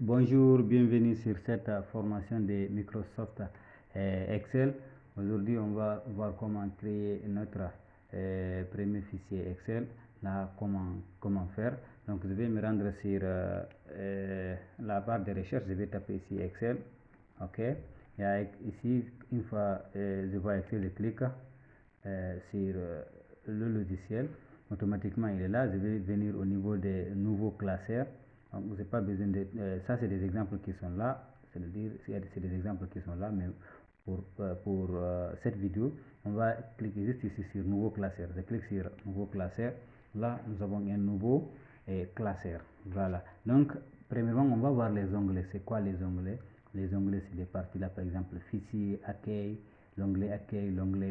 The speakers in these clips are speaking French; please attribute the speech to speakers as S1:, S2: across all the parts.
S1: Bonjour, bienvenue sur cette formation de Microsoft Excel. Aujourd'hui, on va voir comment créer notre premier fichier Excel. Là, comment faire. Donc, je vais me rendre sur la barre de recherche. Je vais taper ici Excel. OK. Et ici, une fois je vois Excel, je clique sur le logiciel. Automatiquement, il est là. Je vais venir au niveau des nouveaux classeurs. Donc, vous n'avez pas besoin de... ça, c'est des exemples qui sont là. C'est-à-dire, c'est des exemples qui sont là, mais pour cette vidéo, on va cliquer juste ici sur nouveau classeur. Je clique sur nouveau classeur. Là, nous avons un nouveau classeur. Voilà. Donc, premièrement, on va voir les onglets. C'est quoi les onglets? Les onglets, c'est des parties là, par exemple, fichier, accueil, l'onglet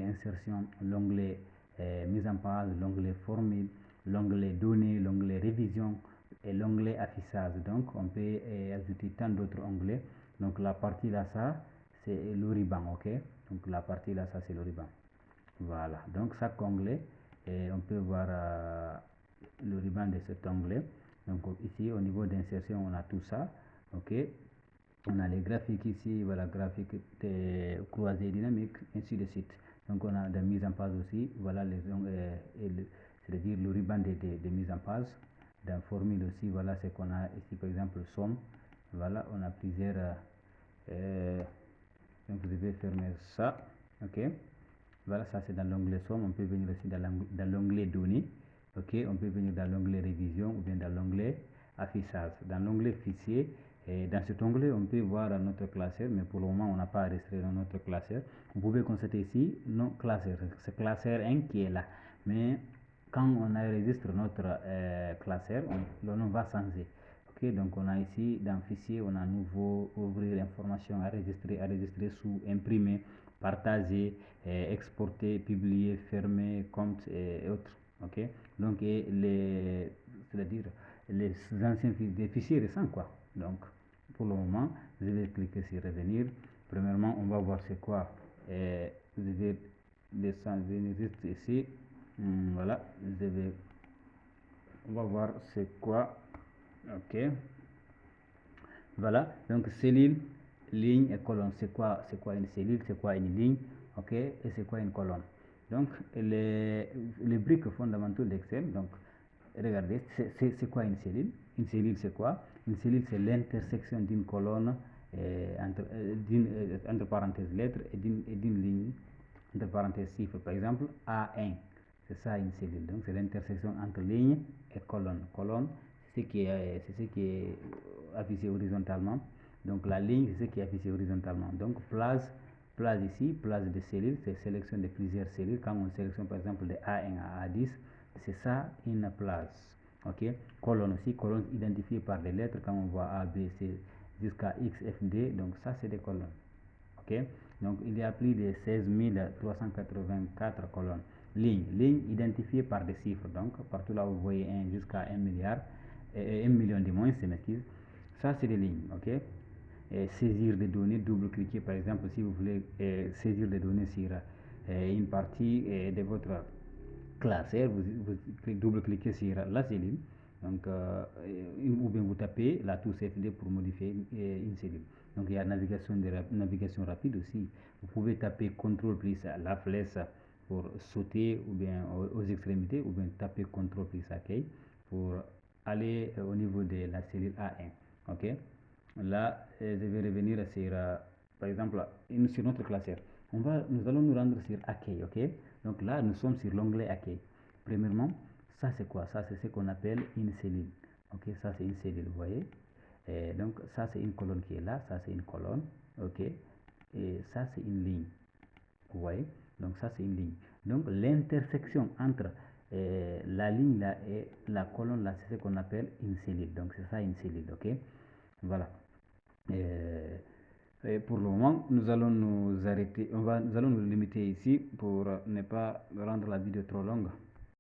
S1: insertion, l'onglet mise en page, l'onglet formule, l'onglet données, l'onglet révision et l'onglet affichage. Donc, on peut ajouter tant d'autres onglets. Donc, la partie là, ça, c'est le ruban, ok? Donc, la partie là, ça, c'est le ruban. Voilà. Donc, chaque onglet, on peut voir le ruban de cet onglet. Donc, ici, au niveau d'insertion, on a tout ça, ok? On a les graphiques ici, voilà, graphiques croisés dynamiques, ainsi de suite. Donc on a des mises en page aussi, voilà, c'est-à-dire le ruban de mise en page. Dans formule aussi, voilà ce qu'on a ici, par exemple, somme. Voilà, on a plusieurs. Donc je vais fermer ça, ok. Voilà, ça c'est dans l'onglet somme. On peut venir aussi dans l'onglet données, ok. On peut venir dans l'onglet révision ou bien dans l'onglet affichage. Dans l'onglet fichier, et dans cet onglet, on peut voir notre classeur, mais pour le moment, on n'a pas enregistré dans notre classeur. Vous pouvez constater ici nos classeurs. C'est classeur 1 qui est là. Mais quand on enregistre notre classeur, le nom va changer. Ok, donc on a ici dans fichier, on a nouveau, ouvrir information, enregistrer sous, imprimer, partager, exporter, publier, fermer, compte et autres. Ok, donc c'est-à-dire les anciens fichiers récents quoi. Donc pour le moment, je vais cliquer sur revenir. Premièrement, on va voir c'est quoi. Je vais descendre, venir juste ici. Voilà, on va voir c'est quoi. Ok, voilà. Donc cellule, ligne et colonne. C'est quoi une cellule, c'est quoi une ligne, ok, et c'est quoi une colonne. Donc les briques fondamentaux d'Excel. Donc regardez, c'est quoi une cellule? Une cellule, c'est quoi? Une cellule, c'est l'intersection d'une colonne entre parenthèses lettres et d'une ligne entre parenthèses chiffres. Par exemple, A1, c'est ça une cellule. Donc c'est l'intersection entre ligne et colonne. Colonne, c'est ce qui est affiché horizontalement. Donc la ligne, c'est ce qui est affiché horizontalement. Donc place ici, place de cellules, c'est sélection de plusieurs cellules. Quand on sélectionne par exemple de A1 à A10, c'est ça une place. Ok, colonne aussi, colonne identifiée par des lettres. Quand on voit A, B, C jusqu'à X, F, D, donc ça c'est des colonnes. Ok, donc il y a plus de 16 384 colonnes. Ligne identifiée par des chiffres. Donc partout là où vous voyez 1 jusqu'à 1 milliard, 1 million de moins, c'est m'excuse. Ça c'est des lignes. Ok, saisir des données, double-cliquer par exemple si vous voulez saisir des données sur une partie de votre classeur, vous double-cliquez sur la cellule, donc ou bien vous tapez la touche FD pour modifier une cellule. Donc il y a navigation rapide aussi. Vous pouvez taper CTRL plus la flèche pour sauter ou bien aux extrémités, ou bien taper CTRL plus OK pour aller au niveau de la cellule A1. Ok, là je vais revenir sur par exemple sur notre classeur. Nous allons nous rendre sur accueil. Ok, donc là nous sommes sur l'onglet accueil. Premièrement, ça c'est quoi? Ça c'est ce qu'on appelle une cellule. Ok, ça c'est une cellule, vous voyez. Et donc ça c'est une colonne qui est là, ça c'est une colonne. Ok, et ça c'est une ligne, vous voyez. Donc ça c'est une ligne. Donc l'intersection entre la ligne là et la colonne là, c'est ce qu'on appelle une cellule. Donc c'est ça une cellule. Ok, voilà. Et pour le moment, nous allons nous arrêter, nous allons nous limiter ici pour ne pas rendre la vidéo trop longue.